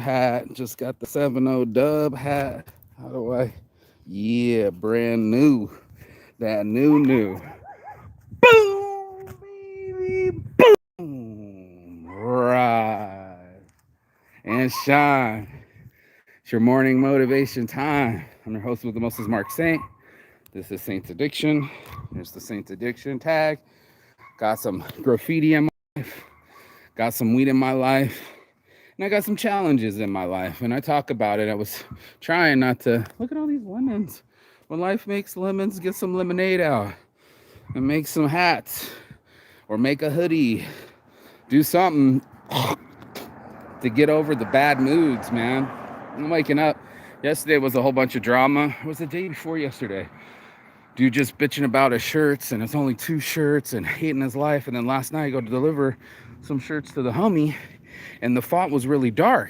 hat. Just got the 7-0 dub hat. How do I? Yeah, brand new. That new. Boom, baby. Boom. Right. And shine. It's your morning motivation time. I'm your host with the most is Mark Saint. This is Saint's Addiction. There's the Saint's Addiction tag. Got some graffiti in my life. Got some weed in my life. And I got some challenges in my life. And I talk about it. I was trying not to look at all these lemons. When life makes lemons, get some lemonade out and make some hats or make a hoodie. Do something to get over the bad moods, man. I'm waking up. Yesterday was a whole bunch of drama. It was the day before yesterday. Dude just bitching about his shirts, and it's only 2 shirts and hating his life. And then last night I go to deliver some shirts to the homie, and the font was really dark.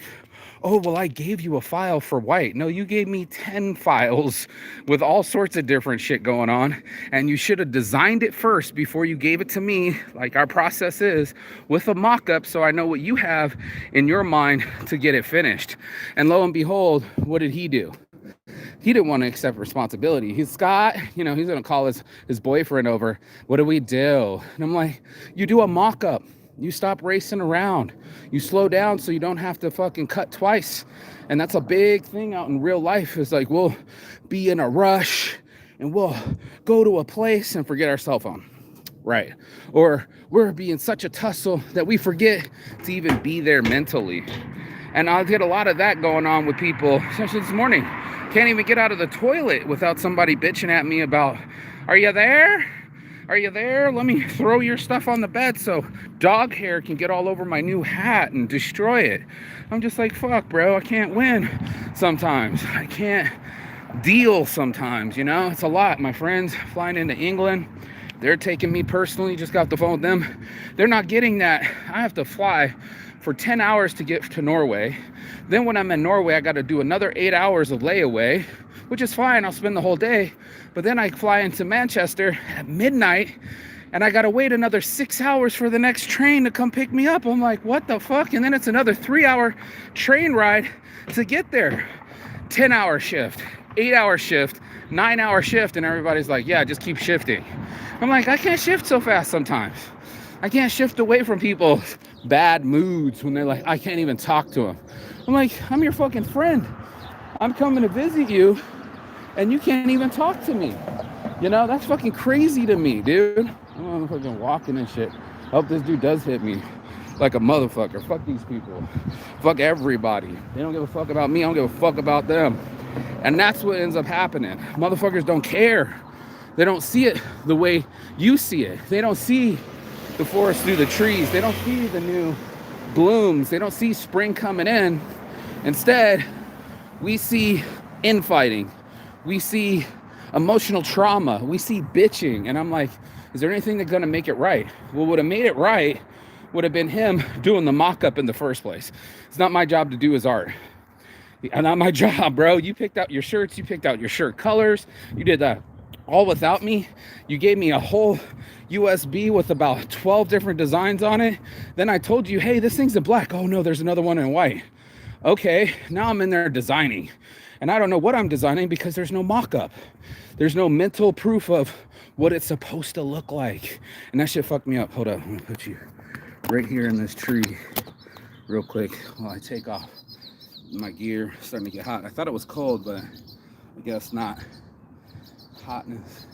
Oh, well, I gave you a file for white. No, you gave me 10 files with all sorts of different shit going on, and you should have designed it first before you gave it to me, like our process is, with a mock-up so I know what you have in your mind to get it finished. And lo and behold, what did he do? He didn't want to accept responsibility. He's Scott, he's going to call his boyfriend over. What do we do? And I'm like, you do a mock-up. You stop racing around. You slow down so you don't have to fucking cut twice. And that's a big thing out in real life. Is like we'll be in a rush and we'll go to a place and forget our cell phone. Right. Or we're being such a tussle that we forget to even be there mentally. And I'll get a lot of that going on with people, especially this morning. Can't even get out of the toilet without somebody bitching at me about, are you there? Are you there? Let me throw your stuff on the bed so dog hair can get all over my new hat and destroy it. I'm just like, fuck, bro. I can't win sometimes. I can't deal sometimes, It's a lot. My friends flying into England, they're taking me personally. Just got off the phone with them. They're not getting that. I have to fly for 10 hours to get to Norway. Then when I'm in Norway, I got to do another 8 hours of layaway, which is fine. I'll spend the whole day. But then I fly into Manchester at midnight, and I got to wait another 6 hours for the next train to come pick me up. I'm like, what the fuck? And then it's another 3-hour train ride to get there. 10-hour shift, 8-hour shift, 9-hour shift. And everybody's like, yeah, just keep shifting. I'm like, I can't shift so fast sometimes. I can't shift away from people's bad moods when they're like, I can't even talk to them. I'm like, I'm your fucking friend. I'm coming to visit you, and you can't even talk to me. That's fucking crazy to me, dude. I'm fucking walking and shit. I hope this dude does hit me like a motherfucker. Fuck these people. Fuck everybody. They don't give a fuck about me. I don't give a fuck about them. And that's what ends up happening. Motherfuckers don't care. They don't see it the way you see it. They don't see the forest through the trees. They don't see the new blooms. They don't see spring coming in. Instead, we see infighting. We see emotional trauma. We see bitching. And I'm like, is there anything that's going to make it right? What would have made it right would have been him doing the mock-up in the first place. It's not my job to do his art. Not my job, bro. You picked out your shirts. You picked out your shirt colors. You did that all without me. You gave me a whole USB with about 12 different designs on it. Then I told you, hey, this thing's in black. Oh no, there's another one in white. Okay, now I'm in there designing. And I don't know what I'm designing because there's no mock-up. There's no mental proof of what it's supposed to look like. And that shit fucked me up. Hold up, I'm gonna put you right here in this tree real quick while I take off my gear. It's starting to get hot. I thought it was cold, but I guess not. Hotness.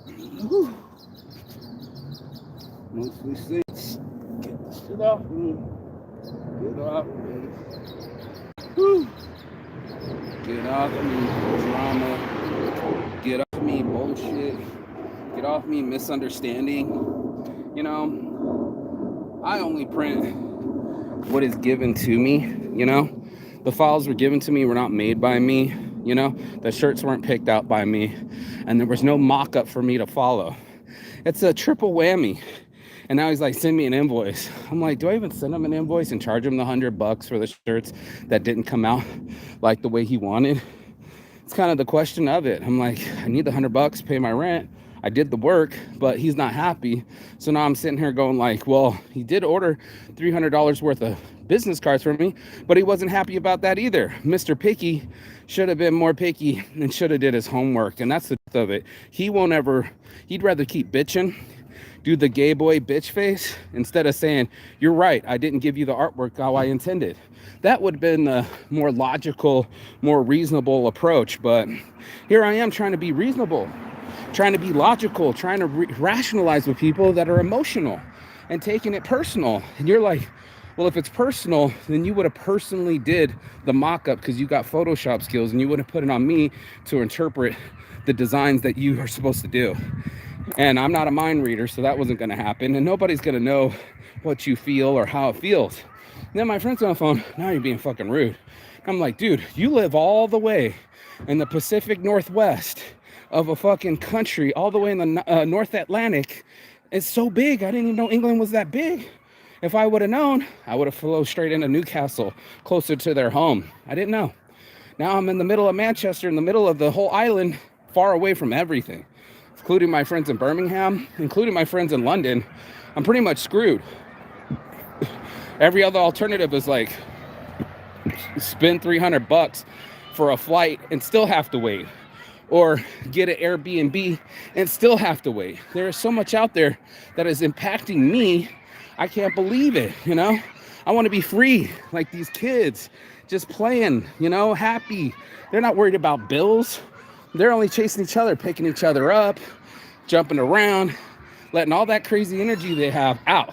Whew. Mostly six. Get this shit off me. Get off me. Whew. Get off me, drama. Get off me, bullshit. Get off me, misunderstanding. I only print what is given to me, The files were given to me, were not made by me, The shirts weren't picked out by me. And there was no mock-up for me to follow. It's a triple whammy. And now he's like, send me an invoice. I'm like, do I even send him an invoice and charge him the $100 for the shirts that didn't come out like the way he wanted? It's kind of the question of it. I'm like, I need the $100, pay my rent. I did the work, but he's not happy. So now I'm sitting here going like, well, he did order $300 worth of business cards for me, but he wasn't happy about that either. Mr. Picky should have been more picky and should have did his homework. And that's the truth of it. He'd rather keep bitching, do the gay boy bitch face, instead of saying, you're right, I didn't give you the artwork how I intended. That would have been a more logical, more reasonable approach. But here I am trying to be reasonable, trying to be logical, trying to rationalize with people that are emotional and taking it personal. And you're like, well, if it's personal, then you would have personally did the mock-up because you got Photoshop skills, and you would have put it on me to interpret the designs that you are supposed to do. And I'm not a mind reader, so that wasn't going to happen. And nobody's going to know what you feel or how it feels. And then my friend's on the phone, now you're being fucking rude. I'm like, dude, you live all the way in the Pacific Northwest of a fucking country, all the way in the North Atlantic. It's so big. I didn't even know England was that big. If I would have known, I would have flown straight into Newcastle, closer to their home. I didn't know. Now I'm in the middle of Manchester, in the middle of the whole island, far away from everything, including my friends in Birmingham, including my friends in London. I'm pretty much screwed. Every other alternative is like spend $300 for a flight and still have to wait, or get an Airbnb and still have to wait. There is so much out there that is impacting me. I can't believe it, you know? I want to be free, like these kids, just playing, you know, happy. They're not worried about bills. They're only chasing each other, picking each other up, jumping around, letting all that crazy energy they have out.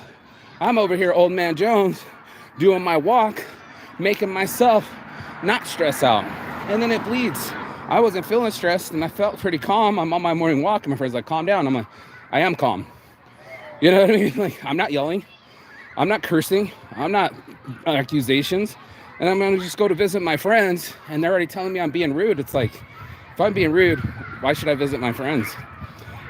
I'm over here, old man Jones, doing my walk, making myself not stress out. And then it bleeds. I wasn't feeling stressed, and I felt pretty calm. I'm on my morning walk, and my friend's like, calm down. I'm like, I am calm. You know what I mean? Like, I'm not yelling. I'm not cursing. I'm not accusations. And I'm going to just go to visit my friends, and they're already telling me I'm being rude. It's like, if I'm being rude, why should I visit my friends?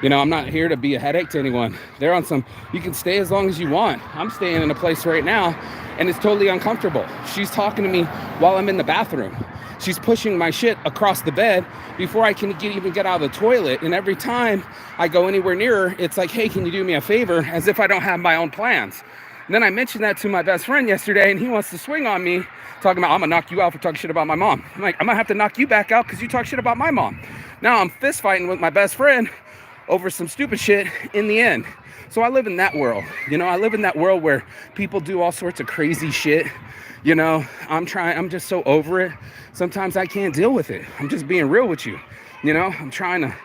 You know, I'm not here to be a headache to anyone. They're on some, you can stay as long as you want. I'm staying in a place right now, and it's totally uncomfortable. She's talking to me while I'm in the bathroom. She's pushing my shit across the bed before I can even get out of the toilet. And every time I go anywhere near her, it's like, hey, can you do me a favor? As if I don't have my own plans. And then I mentioned that to my best friend yesterday, and he wants to swing on me, talking about, I'm gonna knock you out for talking shit about my mom. I'm like, I'm gonna have to knock you back out because you talk shit about my mom. Now I'm fist fighting with my best friend over some stupid shit in the end. So I live in that world. You know, I live in that world where people do all sorts of crazy shit. You know, I'm just so over it. Sometimes I can't deal with it. I'm just being real with you. You know, I'm trying to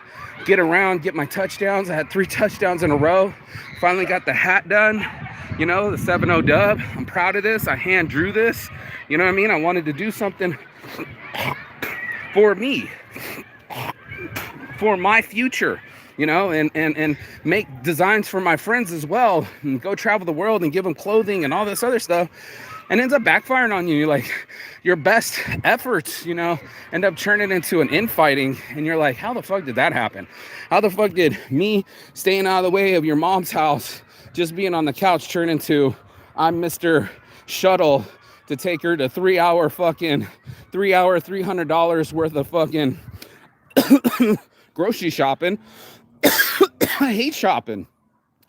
get around, get my touchdowns. I had 3 touchdowns in a row. Finally got the hat done. You know, the 7-0 dub. I'm proud of this. I hand drew this. You know what I mean? I wanted to do something for me, for my future, you know, and make designs for my friends as well, and go travel the world and give them clothing and all this other stuff. And ends up backfiring on you. You're like, your best efforts, you know, end up turning into an infighting. And you're like, how the fuck did that happen? How the fuck did me staying out of the way of your mom's house, just being on the couch, turn into I'm Mr. Shuttle to take her to 3-hour $300 worth of fucking grocery shopping. I hate shopping.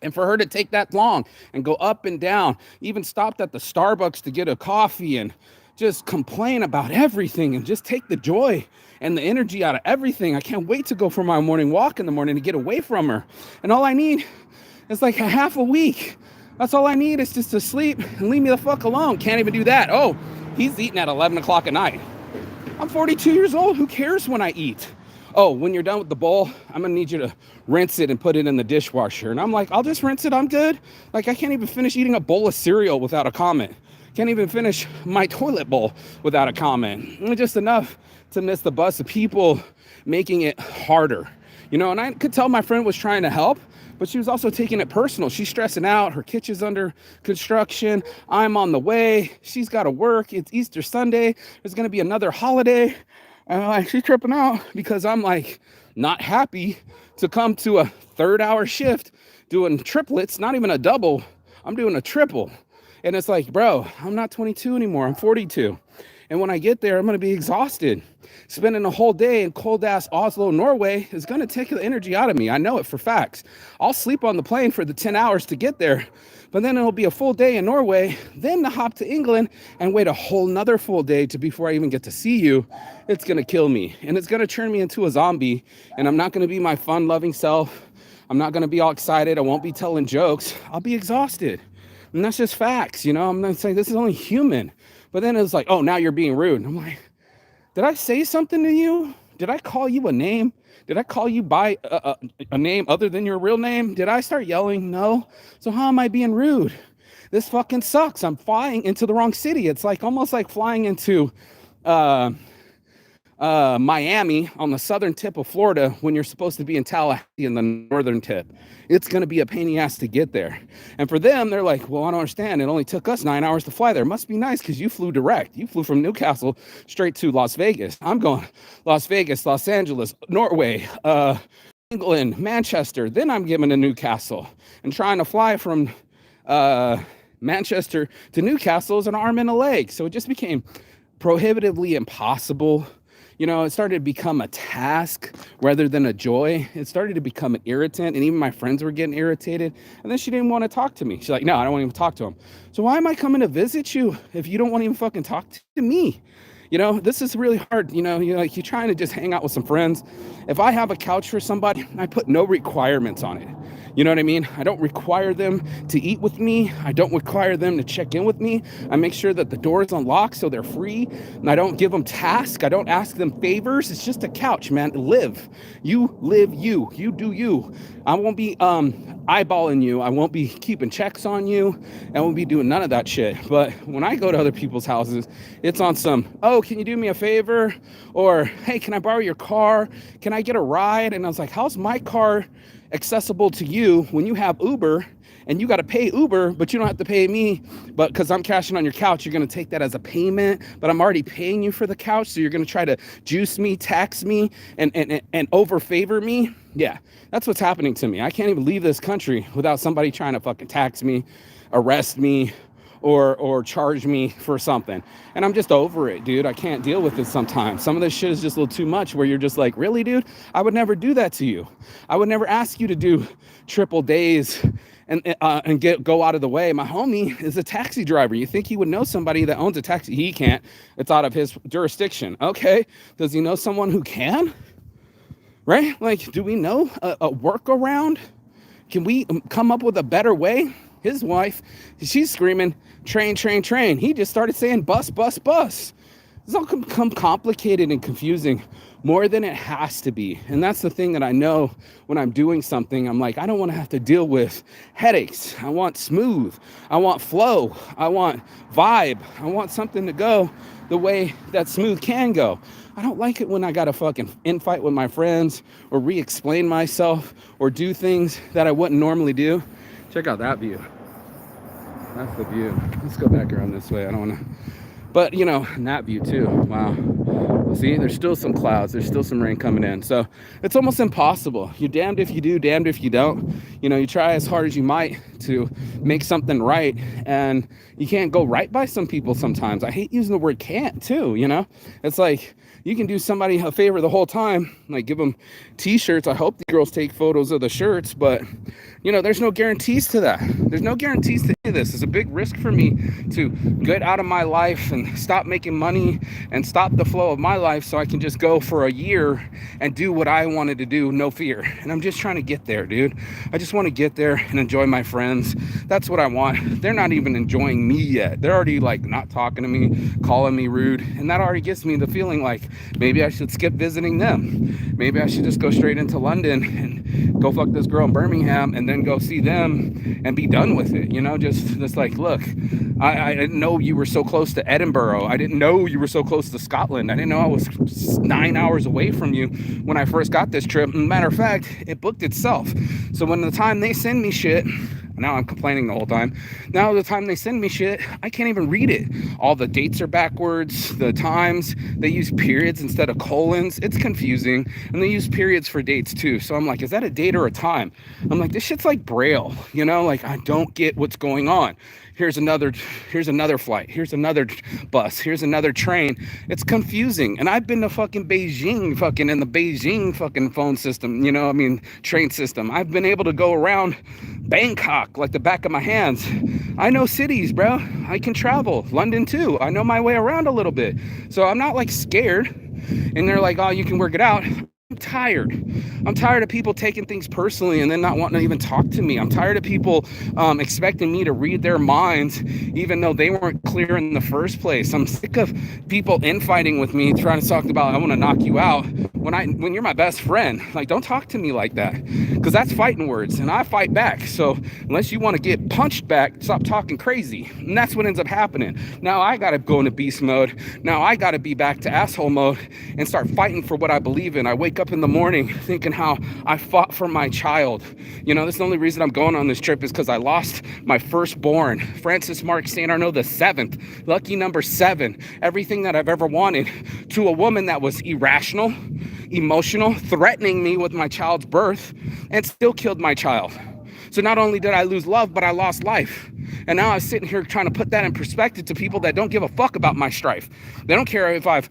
And for her to take that long and go up and down, even stopped at the Starbucks to get a coffee and just complain about everything and just take the joy and the energy out of everything. I can't wait to go for my morning walk in the morning to get away from her. And all I need is like a half a week. That's all I need, is just to sleep and leave me the fuck alone. Can't even do that. Oh, he's eating at 11 o'clock at night. I'm 42 years old. Who cares when I eat? Oh, when you're done with the bowl, I'm gonna need you to rinse it and put it in the dishwasher. And I'm like, I'll just rinse it, I'm good. Like, I can't even finish eating a bowl of cereal without a comment. Can't even finish my toilet bowl without a comment. And just enough to miss the bus of people making it harder. You know, and I could tell my friend was trying to help, but she was also taking it personal. She's stressing out. Her kitchen's under construction. I'm on the way. She's got to work. It's Easter Sunday. There's going to be another holiday. And like, she's tripping out because I'm like not happy to come to a 3rd-hour shift doing triplets, not even a double. I'm doing a triple. And it's like, bro, I'm not 22 anymore. I'm 42. And when I get there, I'm going to be exhausted. Spending a whole day in cold ass Oslo, Norway is going to take the energy out of me. I know it for facts. I'll sleep on the plane for the 10 hours to get there, but then it'll be a full day in Norway, then to hop to England and wait a whole nother full day to before I even get to see you. It's going to kill me, and it's going to turn me into a zombie, and I'm not going to be my fun loving self. I'm not going to be all excited. I won't be telling jokes. I'll be exhausted. And that's just facts, you know. I'm not saying this is only human. But then it's like, oh, now you're being rude. And I'm like, did I say something to you? Did I call you a name? Did I call you by a name other than your real name? Did I start yelling? No. So how am I being rude? This fucking sucks. I'm flying into the wrong city. It's like almost like flying into Miami on the southern tip of Florida when you're supposed to be in Tallahassee in the northern tip. It's going to be a pain in the ass to get there. And for them, they're like, well, I don't understand. It only took us 9 hours to fly there. Must be nice because you flew direct. You flew from Newcastle straight to Las Vegas. I'm going Las Vegas, Los Angeles, Norway, England, Manchester. Then I'm getting to Newcastle. And trying to fly from Manchester to Newcastle is an arm and a leg. So it just became prohibitively impossible. You know, it started to become a task rather than a joy. It started to become an irritant, and even my friends were getting irritated. And then she didn't want to talk to me. She's like, no, I don't want to even talk to him. So why am I coming to visit you if you don't want to even fucking talk to me? You know, this is really hard. You know, you're trying to just hang out with some friends. If I have a couch for somebody, I put no requirements on it. You know what I mean? I don't require them to eat with me. I don't require them to check in with me. I make sure that the door is unlocked so they're free. And I don't give them tasks. I don't ask them favors. It's just a couch, man. Live. You live you. You do you. I won't be eyeballing you. I won't be keeping checks on you. I won't be doing none of that shit. But when I go to other people's houses, it's on some, oh, can you do me a favor? Or, hey, can I borrow your car? Can I get a ride? And I was like, how's my car accessible to you when you have Uber and you got to pay Uber, but you don't have to pay me? But because I'm cashing on your couch, you're going to take that as a payment, but I'm already paying you for the couch. So you're going to try to juice me, tax me, and over favor me. Yeah, that's what's happening to me. I can't even leave this country without somebody trying to fucking tax me, arrest me, or charge me for something. And I'm just over it, dude. I can't deal with it sometimes. Some of this shit is just a little too much where you're just like, really, dude? I would never do that to you. I would never ask you to do triple days and go out of the way. My homie is a taxi driver. You think he would know somebody that owns a taxi? He can't. It's out of his jurisdiction. Okay. Does he know someone who can? Right? Like, do we know a workaround? Can we come up with a better way? His wife, she's screaming, train, train, train. He just started saying bus, bus, bus. It's all become complicated and confusing more than it has to be. And that's the thing that I know when I'm doing something. I'm like, I don't want to have to deal with headaches. I want smooth. I want flow. I want vibe. I want something to go the way that smooth can go. I don't like it when I got to fucking infight with my friends or re-explain myself or do things that I wouldn't normally do. Check out that view. That's the view. Let's go back around this way. I don't want to. But, you know, and that view too. Wow. See, there's still some clouds. There's still some rain coming in. So it's almost impossible. You're damned if you do, damned if you don't. You know, you try as hard as you might to make something right. And you can't go right by some people sometimes. I hate using the word can't too, you know. It's like you can do somebody a favor the whole time. Like give them t-shirts. I hope the girls take photos of the shirts. But, you know, there's no guarantees to that. There's no guarantees to any of this. It's a big risk for me to get out of my life and stop making money and stop the flow of my life so I can just go for a year and do what I wanted to do, no fear. And I'm just trying to get there, dude. I just want to get there and enjoy my friends. That's what I want. They're not even enjoying me yet. They're already like not talking to me, calling me rude. And that already gives me the feeling like maybe I should skip visiting them. Maybe I should just go straight into London and go fuck this girl in Birmingham and then go see them and be done with it. You know, just like, look, I didn't know you were so close to Edinburgh. I didn't know you were so close to Scotland. I didn't know I was 9 hours away from you when I first got this trip. Matter of fact, it booked itself. So when the time they send me shit, now I'm complaining the whole time. Now the time they send me shit, I can't even read it. All the dates are backwards. The times, they use periods instead of colons. It's confusing. And they use periods for dates too. So I'm like, is that a date or a time? I'm like, this shit's like Braille. You know, like I don't get what's going on. here's another flight, here's another bus, here's another train. It's confusing. And I've been to fucking Beijing, fucking in the Beijing fucking phone system, train system. I've been able to go around Bangkok like the back of my hands. I know cities, bro. I can travel. London too. I know my way around a little bit. So I'm not like scared. And they're like, oh, you can work it out. I'm tired. I'm tired of people taking things personally and then not wanting to even talk to me. I'm tired of people expecting me to read their minds, even though they weren't clear in the first place. I'm sick of people infighting with me, trying to talk about, I want to knock you out. When you're my best friend, like, don't talk to me like that, because that's fighting words, and I fight back. So unless you want to get punched back, stop talking crazy. And that's what ends up happening. Now I got to go into beast mode. Now I got to be back to asshole mode and start fighting for what I believe in. I wake up in the morning thinking how I fought for my child. That's the only reason I'm going on this trip, is because I lost my firstborn, Francis Mark St. Arnaud the 7th, lucky number 7, everything that I've ever wanted, to a woman that was irrational, emotional, threatening me with my child's birth, and still killed my child. So not only did I lose love, but I lost life. And now I'm sitting here trying to put that in perspective to people that don't give a fuck about my strife. They don't care if I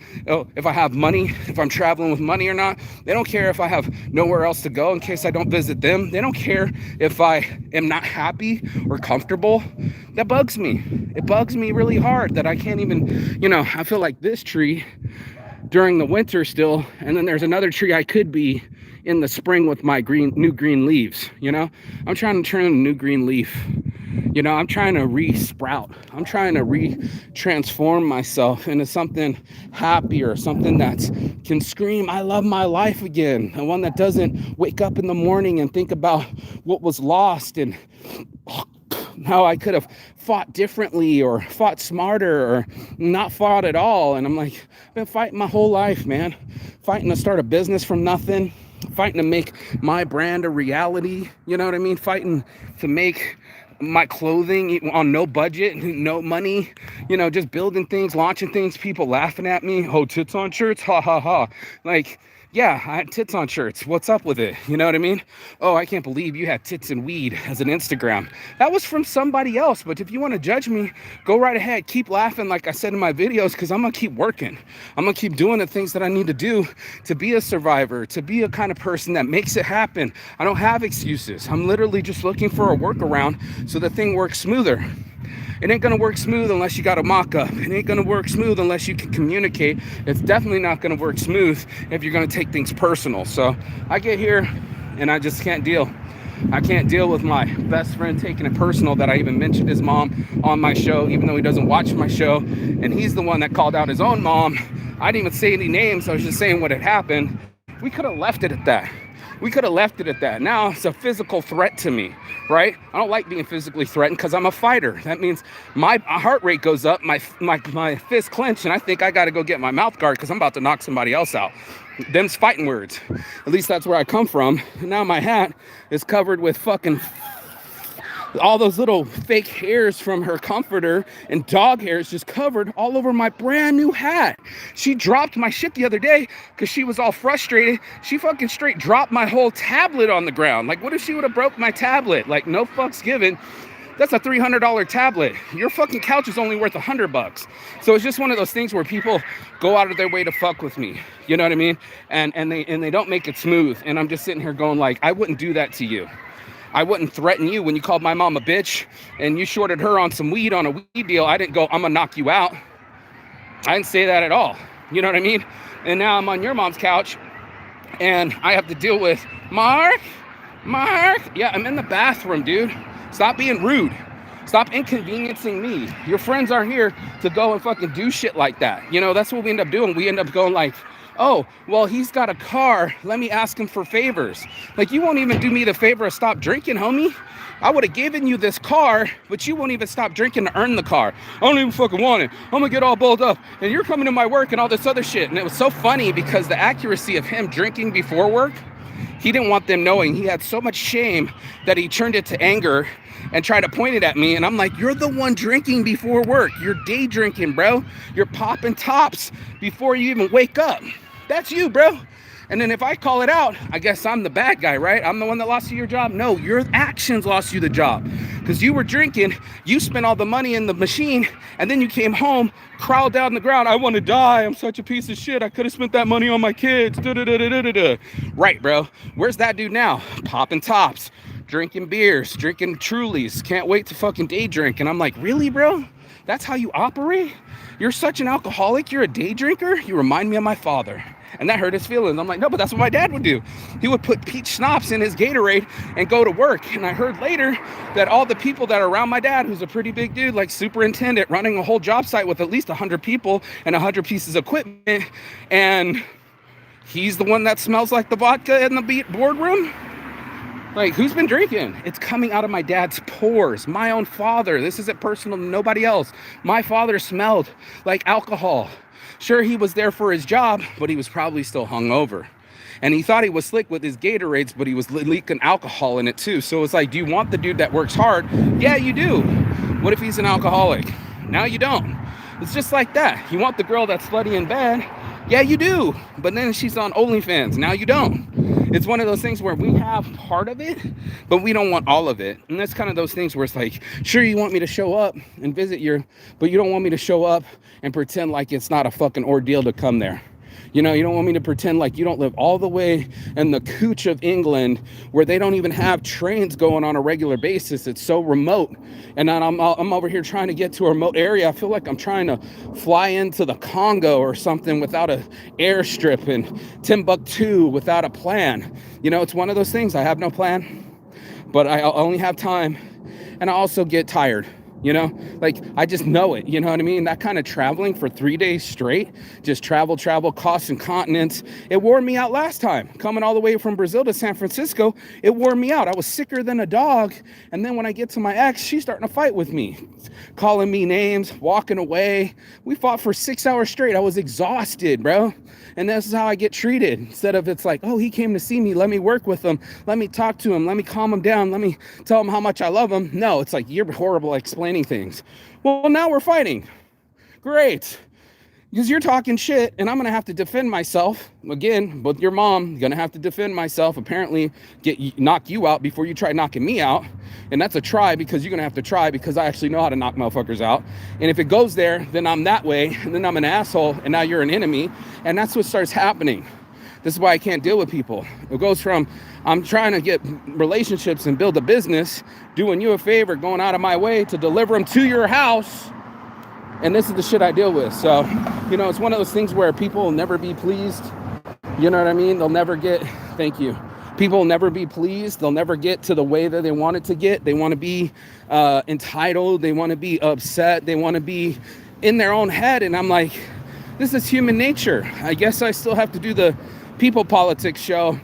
have money, if I'm traveling with money or not. They don't care if I have nowhere else to go in case I don't visit them. They don't care if I am not happy or comfortable. That bugs me. It bugs me really hard that I can't even, I feel like this tree during the winter still, and then there's another tree I could be in the spring with my new green leaves. I'm trying to turn a new green leaf. I'm trying to re-sprout. I'm trying to transform myself into something happier, something that can scream, I love my life again. And one that doesn't wake up in the morning and think about what was lost and how I could have fought differently or fought smarter or not fought at all. And I'm like, I've been fighting my whole life, man. Fighting to start a business from nothing. Fighting to make my brand a reality. You know what I mean? Fighting to make my clothing on no budget, no money, just building things, launching things, people laughing at me. Oh, tits on shirts, ha ha ha. Like, yeah, I had tits on shirts. What's up with it? You know what I mean? Oh, I can't believe you had tits and weed as an Instagram. That was from somebody else. But if you want to judge me, go right ahead. Keep laughing, like I said in my videos, because I'm going to keep working. I'm going to keep doing the things that I need to do to be a survivor, to be a kind of person that makes it happen. I don't have excuses. I'm literally just looking for a workaround so the thing works smoother. It ain't gonna work smooth unless you got a mock-up. It ain't gonna work smooth unless you can communicate. It's definitely not gonna work smooth if you're gonna take things personal. So I get here and I just can't deal. I can't deal with my best friend taking it personal that I even mentioned his mom on my show, even though he doesn't watch my show. And he's the one that called out his own mom. I didn't even say any names. I was just saying what had happened. We could have left it at that. Now it's a physical threat to me, right? I don't like being physically threatened because I'm a fighter. That means my heart rate goes up, my fist clench, and I think I got to go get my mouth guard because I'm about to knock somebody else out. Them's fighting words. At least that's where I come from. And now my hat is covered with fucking all those little fake hairs from her comforter and dog hairs just covered all over my brand new hat. She dropped my shit the other day because she was all frustrated. She fucking straight dropped my whole tablet on the ground. Like, what if she would have broke my tablet? Like, no fucks given. That's a $300 tablet. Your fucking couch is only worth $100. So it's just one of those things where people go out of their way to fuck with me. You know what I mean? And they don't make it smooth. And I'm just sitting here going like, I wouldn't do that to you. I wouldn't threaten you when you called my mom a bitch and you shorted her on some weed on a weed deal. I didn't go, I'm gonna knock you out. I didn't say that at all. You know what I mean? And now I'm on your mom's couch and I have to deal with Mark. Yeah, I'm in the bathroom, dude. Stop being rude. Stop inconveniencing me. Your friends are here to go and fucking do shit like that. That's what we end up doing. We end up going like, oh, well, he's got a car. Let me ask him for favors. Like, you won't even do me the favor of stop drinking, homie. I would have given you this car, but you won't even stop drinking to earn the car. I don't even fucking want it. I'm gonna get all balled up. And you're coming to my work and all this other shit. And it was so funny because the accuracy of him drinking before work, he didn't want them knowing. He had so much shame that he turned it to anger and tried to point it at me. And I'm like, you're the one drinking before work. You're day drinking, bro. You're popping tops before you even wake up. That's you, bro. And then if I call it out, I guess I'm the bad guy, right? I'm the one that lost you your job. No, your actions lost you the job. because you were drinking, you spent all the money in the machine, and then you came home, crawled down on the ground. I want to die. I'm such a piece of shit. I could have spent that money on my kids. Right, bro. Where's that dude now? Popping tops, drinking beers, drinking Trulies. Can't wait to fucking day drink. And I'm like, really, bro? That's how you operate? You're such an alcoholic. You're a day drinker. You remind me of my father. And that hurt his feelings. I'm like, no, but that's what my dad would do. He would put peach schnapps in his Gatorade and go to work. And I heard later that all the people that are around my dad, who's a pretty big dude, like superintendent, running a whole job site with at least 100 people and 100 pieces of equipment, and he's the one that smells like the vodka in the boardroom. Like, who's been drinking? It's coming out of my dad's pores. My own father. This isn't personal to nobody else. My father smelled like alcohol. Sure, he was there for his job, but he was probably still hungover. And he thought he was slick with his Gatorades, but he was leaking alcohol in it too. So it's like, do you want the dude that works hard? Yeah, you do. What if he's an alcoholic? Now you don't. It's just like that. You want the girl that's slutty in bed? Yeah, you do. But then she's on OnlyFans. Now you don't. It's one of those things where we have part of it, but we don't want all of it. And that's kind of those things where it's like, sure, you want me to show up and visit you, but you don't want me to show up and pretend like it's not a fucking ordeal to come there. You know, you don't want me to pretend like you don't live all the way in the cooch of England where they don't even have trains going on a regular basis. It's so remote. And then I'm over here trying to get to a remote area. I feel like I'm trying to fly into the Congo or something without an airstrip, and Timbuktu without a plan. You know, it's one of those things. I have no plan, but I only have time. And I also get tired. You know, like, I just know it, you know what I mean? That kind of traveling for 3 days straight, just travel, crossing continents, it wore me out last time. Coming all the way from Brazil to San Francisco, it wore me out. I was sicker than a dog. And then when I get to my ex, she's starting to fight with me, calling me names, walking away. We fought for 6 hours straight. I was exhausted, bro. And this is how I get treated. Instead of, it's like, oh, he came to see me, let me work with him, let me talk to him, let me calm him down, let me tell him how much I love him. No, it's like, you're horrible at explaining things. Well, now we're fighting. Great. Because you're talking shit, and I'm going to have to defend myself. Again, with your mom, going to have to defend myself. Apparently, knock you out before you try knocking me out. And that's a try, because you're going to have to try, because I actually know how to knock motherfuckers out. And if it goes there, then I'm that way, and then I'm an asshole, and now you're an enemy. And that's what starts happening. This is why I can't deal with people. It goes from, I'm trying to get relationships and build a business, doing you a favor, going out of my way to deliver them to your house. And this is the shit I deal with. So, you know, it's one of those things where people will never be pleased. You know what I mean? They'll never get, thank you. People will never be pleased. They'll never get to the way that they want it to get. They want to be entitled. They want to be upset. They want to be in their own head. And I'm like, this is human nature. I guess I still have to do the people politics show,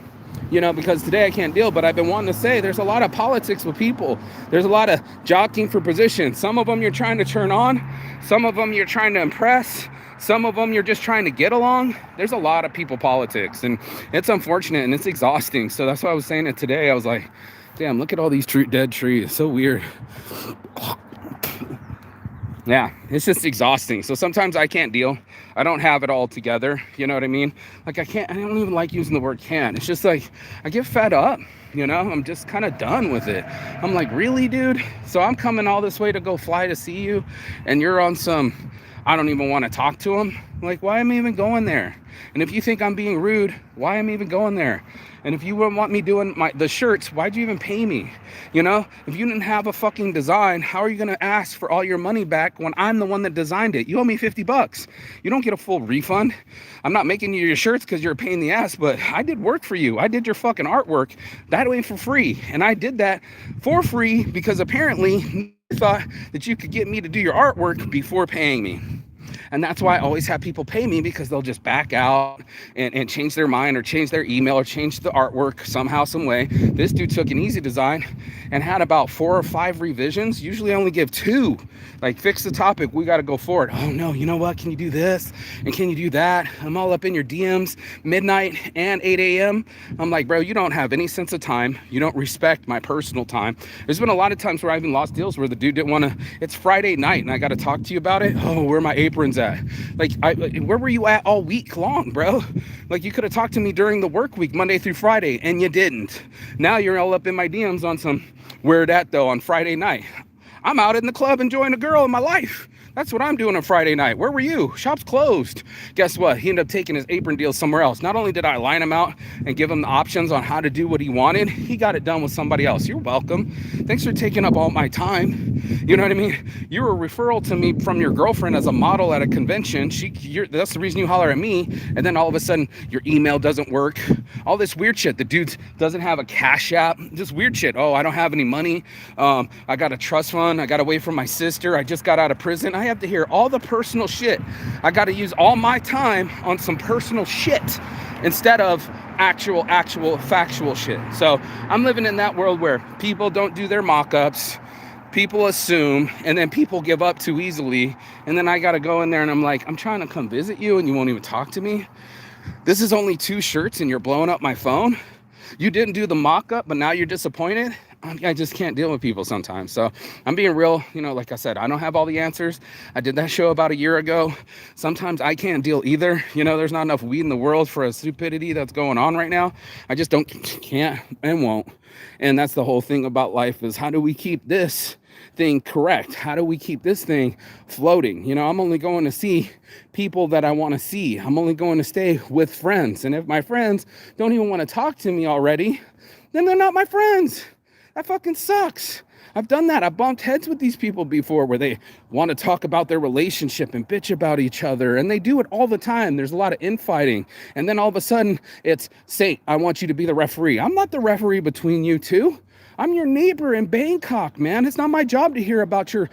you know, because today I can't deal, but I've been wanting to say there's a lot of politics with people. There's a lot of jockeying for position. Some of them you're trying to turn on. Some of them you're trying to impress. Some of them you're just trying to get along. There's a lot of people politics, and it's unfortunate and it's exhausting. So that's why I was saying it today. I was like, damn, look at all these dead trees. It's so weird. Yeah, it's just exhausting. So sometimes I can't deal. I don't have it all together. You know what I mean? Like, I don't even like using the word can. It's just like, I get fed up, you know? I'm just kind of done with it. I'm like, really, dude? So I'm coming all this way to go fly to see you, and you're on some, I don't even want to talk to him. Like, why am I even going there? And if you think I'm being rude, why am I even going there? And if you wouldn't want me doing the shirts, why'd you even pay me? You know, if you didn't have a fucking design, how are you going to ask for all your money back when I'm the one that designed it? You owe me $50. You don't get a full refund. I'm not making you your shirts because you're a pain in the ass, but I did work for you. I did your fucking artwork that way for free. And I did that for free because apparently you thought that you could get me to do your artwork before paying me. And that's why I always have people pay me, because they'll just back out and change their mind or change their email or change the artwork somehow, some way. This dude took an easy design and had about 4 or 5 revisions. Usually I only give 2. Like, fix the topic, we got to go forward. Oh no, you know what? Can you do this? And can you do that? I'm all up in your DMs midnight and 8 a.m. I'm like, bro, you don't have any sense of time. You don't respect my personal time. There's been a lot of times where I even lost deals where the dude didn't want to, it's Friday night and I got to talk to you about it. Oh, where are my aprons at? Like, where were you at all week long, bro? Like, you could have talked to me during the work week, Monday through Friday, and you didn't. Now you're all up in my DMs on some, Where it at though on Friday night? I'm out in the club enjoying a girl in my life. That's what I'm doing on Friday night. Where were you? Shop's closed. Guess what? He ended up taking his apron deal somewhere else. Not only did I line him out and give him the options on how to do what he wanted, he got it done with somebody else. You're welcome. Thanks for taking up all my time. You know what I mean? You were a referral to me from your girlfriend as a model at a convention. That's the reason you holler at me. And then all of a sudden, your email doesn't work. All this weird shit. The dude doesn't have a Cash App. Just weird shit. Oh, I don't have any money. I got a trust fund. I got away from my sister. I just got out of prison. I have to hear all the personal shit. I got to use all my time on some personal shit instead of actual factual shit. So I'm living in that world where people don't do their mock-ups, people assume, and then people give up too easily. And then I got to go in there and I'm like, I'm trying to come visit you and you won't even talk to me. This is only 2 shirts and you're blowing up my phone. You didn't do the mock-up, but now you're disappointed. I just can't deal with people sometimes. So I'm being real, like I said, I don't have all the answers. I did that show about a year ago. Sometimes I can't deal either. There's not enough weed in the world for a stupidity that's going on right now. I just can't and won't. And that's the whole thing about life is how do we keep this thing correct? How do we keep this thing floating? I'm only going to see people that I want to see. I'm only going to stay with friends. And if my friends don't even want to talk to me already, then they're not my friends. That fucking sucks. I've done that. I've bumped heads with these people before where they want to talk about their relationship and bitch about each other. And they do it all the time. There's a lot of infighting. And then all of a sudden it's, Saint, I want you to be the referee. I'm not the referee between you two. I'm your neighbor in Bangkok, man. It's not my job to hear about your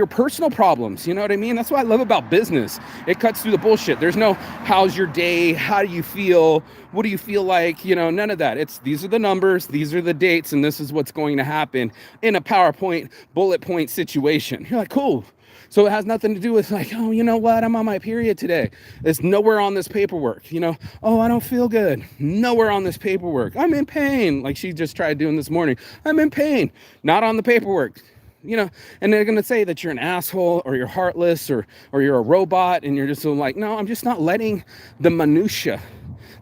personal problems. You know what I mean? That's what I love about business. It cuts through the bullshit. There's no, how's your day? How do you feel? What do you feel like? None of that. It's, these are the numbers, these are the dates, and this is what's going to happen in a PowerPoint bullet point situation. You're like, cool. So it has nothing to do with like, oh, you know what? I'm on my period today. It's nowhere on this paperwork. Oh, I don't feel good. Nowhere on this paperwork. I'm in pain. Like she just tried doing this morning. I'm in pain. Not on the paperwork. And they're going to say that you're an asshole or you're heartless or you're a robot. And you're just like, no, I'm just not letting the minutia,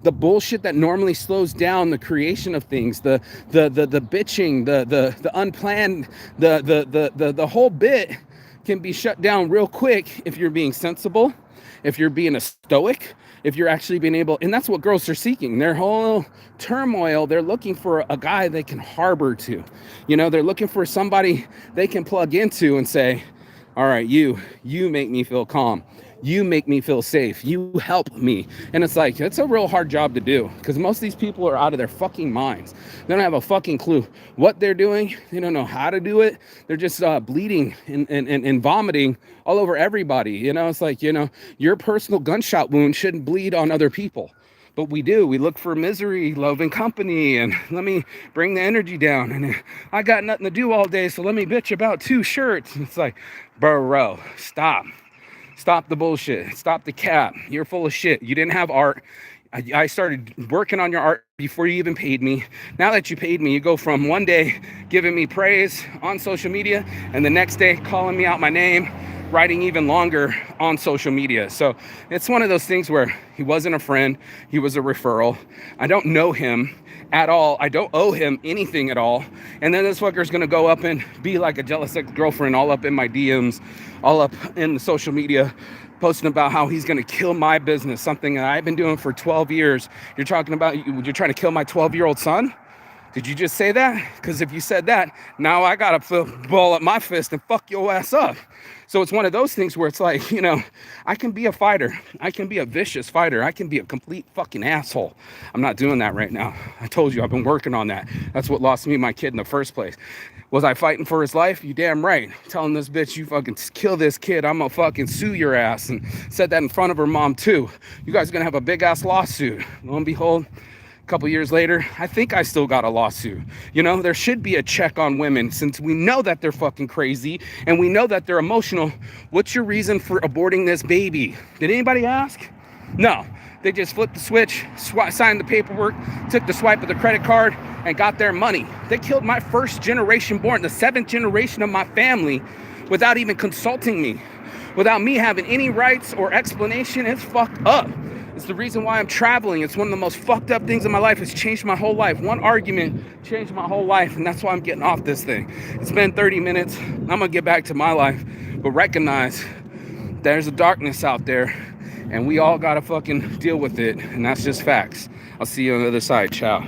the bullshit that normally slows down the creation of things, the bitching, the unplanned, the whole bit can be shut down real quick if you're being sensible, if you're being a stoic, if you're actually being able, and that's what girls are seeking. Their whole turmoil, they're looking for a guy they can harbor to. They're looking for somebody they can plug into and say, all right, you make me feel calm. You make me feel safe. You help me. And it's like, it's a real hard job to do because most of these people are out of their fucking minds. They don't have a fucking clue what they're doing. They don't know how to do it. They're just bleeding and vomiting all over everybody. It's like, your personal gunshot wound shouldn't bleed on other people. But we do. We look for misery, love, and company. And let me bring the energy down. And I got nothing to do all day, so let me bitch about 2 shirts. It's like, bro, stop. Stop the bullshit. Stop the cap. You're full of shit. You didn't have art. I started working on your art before you even paid me. Now that you paid me, you go from one day giving me praise on social media and the next day calling me out my name, writing even longer on social media. So it's one of those things where he wasn't a friend. He was a referral. I don't know him at all. I don't owe him anything at all. And then this fucker's gonna go up and be like a jealous ex-girlfriend all up in my DMs, all up in the social media, posting about how he's gonna kill my business, something that I've been doing for 12 years. You're talking about, you're trying to kill my 12-year-old son? Did you just say that? Because if you said that, now I gotta ball up my fist and fuck your ass up. So it's one of those things where it's like, I can be a fighter. I can be a vicious fighter. I can be a complete fucking asshole. I'm not doing that right now. I told you, I've been working on that. That's what lost me my kid in the first place. Was I fighting for his life? You damn right. Telling this bitch, you fucking kill this kid, I'm gonna fucking sue your ass. And said that in front of her mom too. You guys are gonna have a big ass lawsuit. Lo and behold, a couple years later, I think I still got a lawsuit. There should be a check on women since we know that they're fucking crazy and we know that they're emotional. What's your reason for aborting this baby? Did anybody ask? No. They just flipped the switch, signed the paperwork, took the swipe of the credit card, and got their money. They killed my first generation born, the 7th generation of my family, without even consulting me, without me having any rights or explanation. It's fucked up. It's the reason why I'm traveling. It's one of the most fucked up things in my life. It's changed my whole life. One argument changed my whole life, and that's why I'm getting off this thing. It's been 30 minutes. I'm gonna get back to my life, but recognize there's a darkness out there, and we all gotta fucking deal with it, and that's just facts. I'll see you on the other side. Ciao.